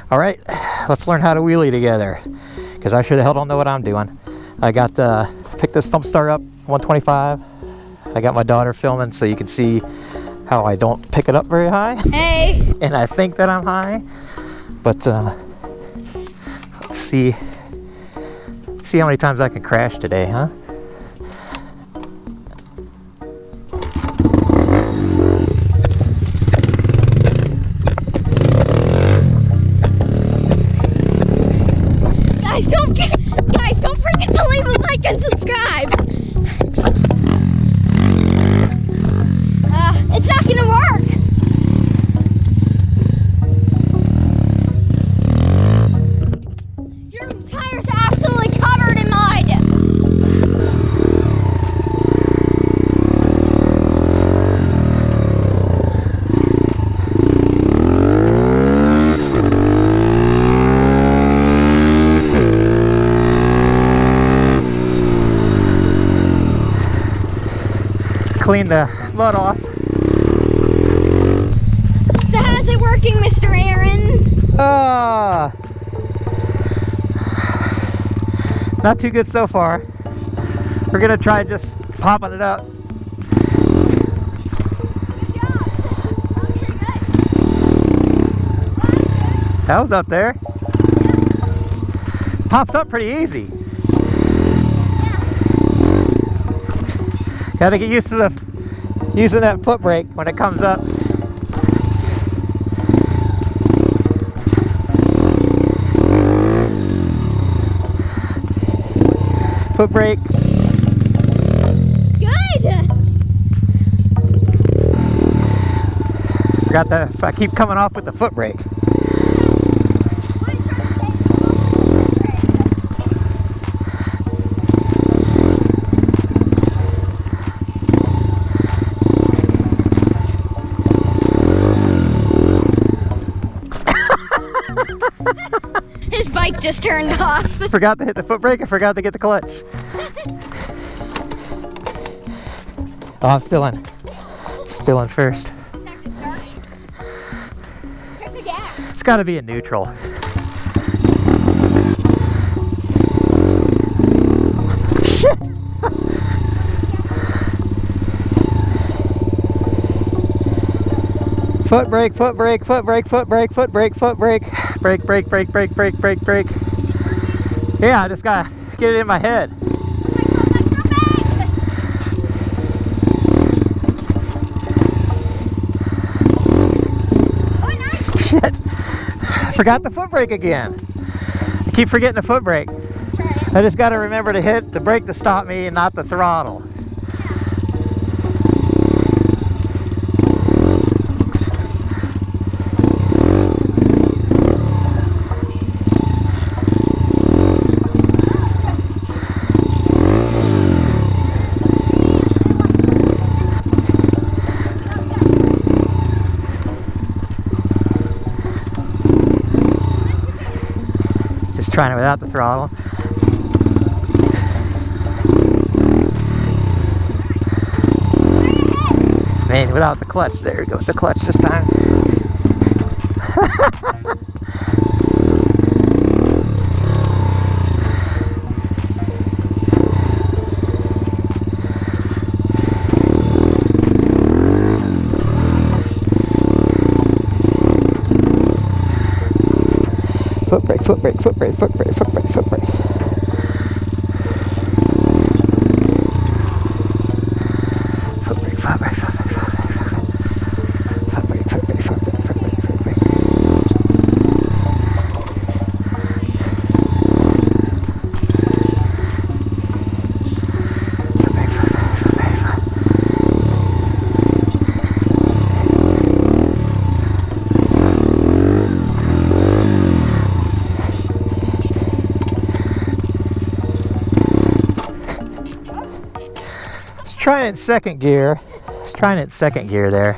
All right, let's learn how to wheelie together, because I sure the hell don't know what I'm doing. I got picked this stump star up 125. I got my daughter filming so you can see how I don't pick it up very high. Hey! And I think that I'm high, but let's see how many times I can crash today, huh? Guys, don't forget to leave a like and subscribe. It's not gonna work. Your tire's absolutely covered in mud. Clean the mud off. So how's it working, Mr. Aaron? Not too good so far. We're gonna try just popping it up. Good job. That was pretty good. That was up there. Pops up pretty easy. Got to get used to using that foot brake when it comes up. Foot brake. Good. Forgot that I keep coming off with the foot brake. His bike just turned off. Forgot to hit the foot brake. I forgot to get the clutch. Oh, I'm still in first. Check the gas. It's got to be in neutral. Shit! Foot brake, foot brake, foot brake, foot brake, foot brake, foot brake, brake, brake, brake, brake, brake, brake, brake. Yeah, I just gotta get it in my head. Oh, nice. Shit! I forgot the foot brake again. I keep forgetting the foot brake. I just gotta remember to hit the brake to stop me and not the throttle. Just trying it without the throttle. Man, without the clutch. There we go, the clutch this time. Foot brake, foot brake, foot brake, foot brake, foot brake, foot brake. Foot brake, foot brake, foot brake, foot brake, foot brake, foot brake, foot brake, foot brake, foot brake, foot brake. Trying it in second gear. Just trying it in second gear there.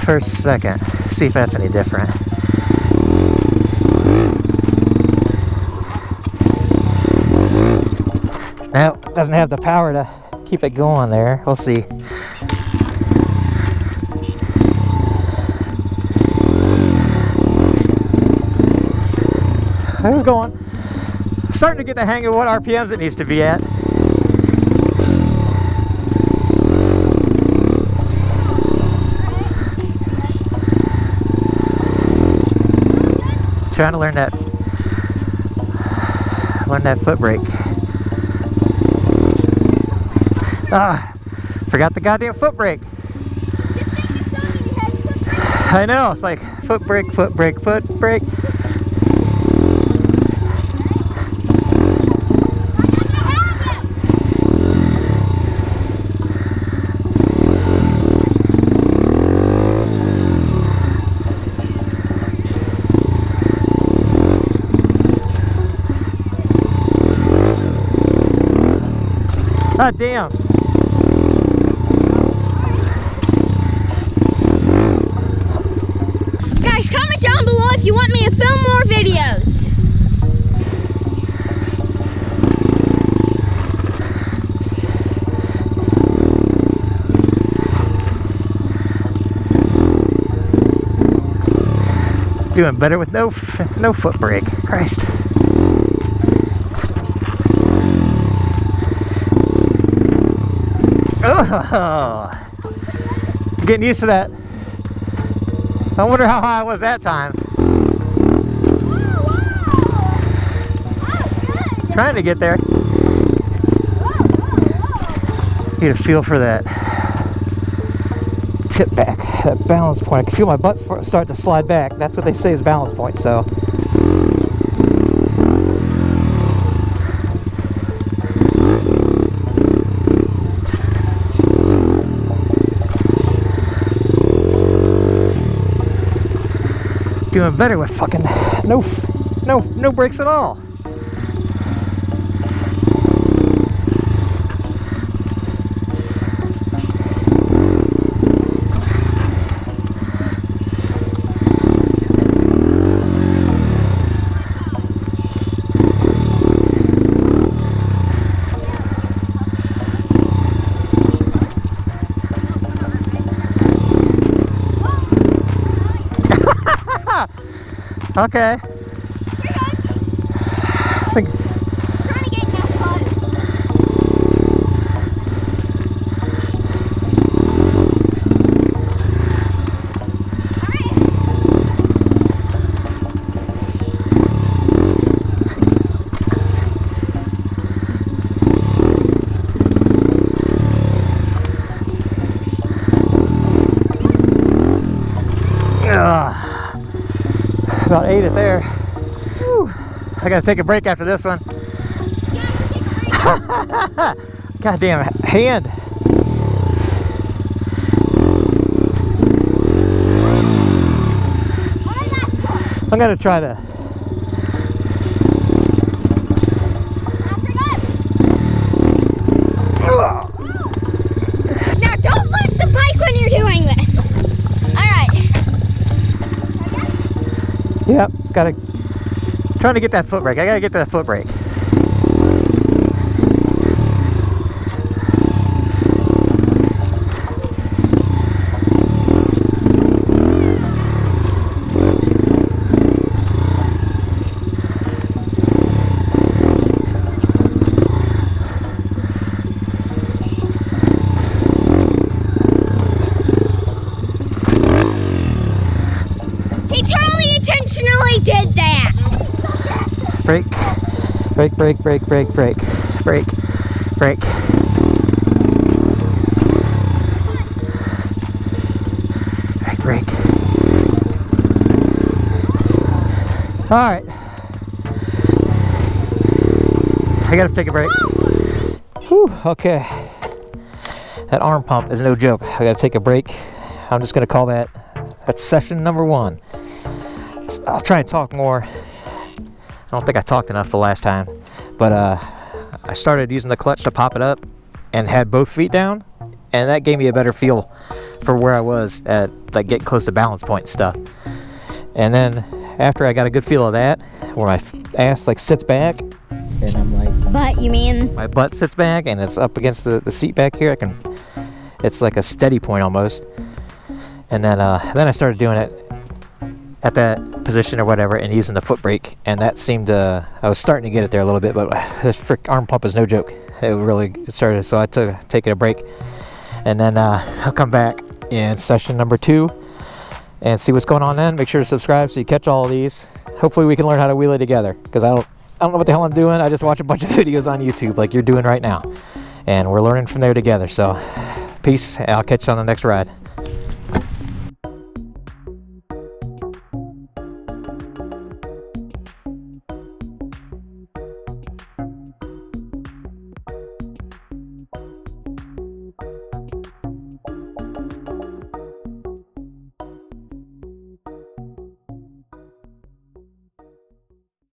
First, second. See if that's any different. No, doesn't have the power to keep it going there. We'll see. It was going. Starting to get the hang of what RPMs it needs to be at. Trying to learn that foot brake. Ah, forgot the goddamn foot brake. I know, it's like foot brake, foot brake, foot brake. God damn. Guys, comment down below if you want me to film more videos. Doing better with no foot brake. Christ. Oh, getting used to that. I wonder how high I was that time. Trying to get there. Get a feel for that tip back, that balance point. I can feel my butt start to slide back. That's what they say is balance point, so. Doing better with fucking no brakes at all. Okay. I think. Trying to get that close. About 8 it there. Whew. I gotta take a break after this one. Goddamn hand. I'm gonna try to. Now don't lift the bike when you're doing this. Yep, just gotta. Trying to get that foot brake. I gotta get to that foot brake. Did that. Brake, brake, brake, brake, brake, brake, brake, brake. Brake, brake. All right. I gotta take a break. Whew, okay. That arm pump is no joke. I gotta take a break. I'm just gonna call that's session number 1. I'll try and talk more. I don't think I talked enough the last time, but I started using the clutch to pop it up and had both feet down, and that gave me a better feel for where I was at, like, getting close to balance point and stuff. And then after I got a good feel of that, where my ass like sits back, and I'm like, But you mean? My butt sits back and it's up against the seat back here. It's like a steady point almost. And then I started doing it at that position or whatever and using the foot brake, and that seemed to, I was starting to get it there a little bit, but this frick arm pump is no joke. It started, so I took taking a break, and then I'll come back in session number 2 and see what's going on then. Make sure to subscribe so you catch all of these. Hopefully we can learn how to wheelie together, because I don't know what the hell I'm doing. I just watch a bunch of videos on YouTube like you're doing right now, and we're learning from there together. So peace. I'll catch you on the next ride.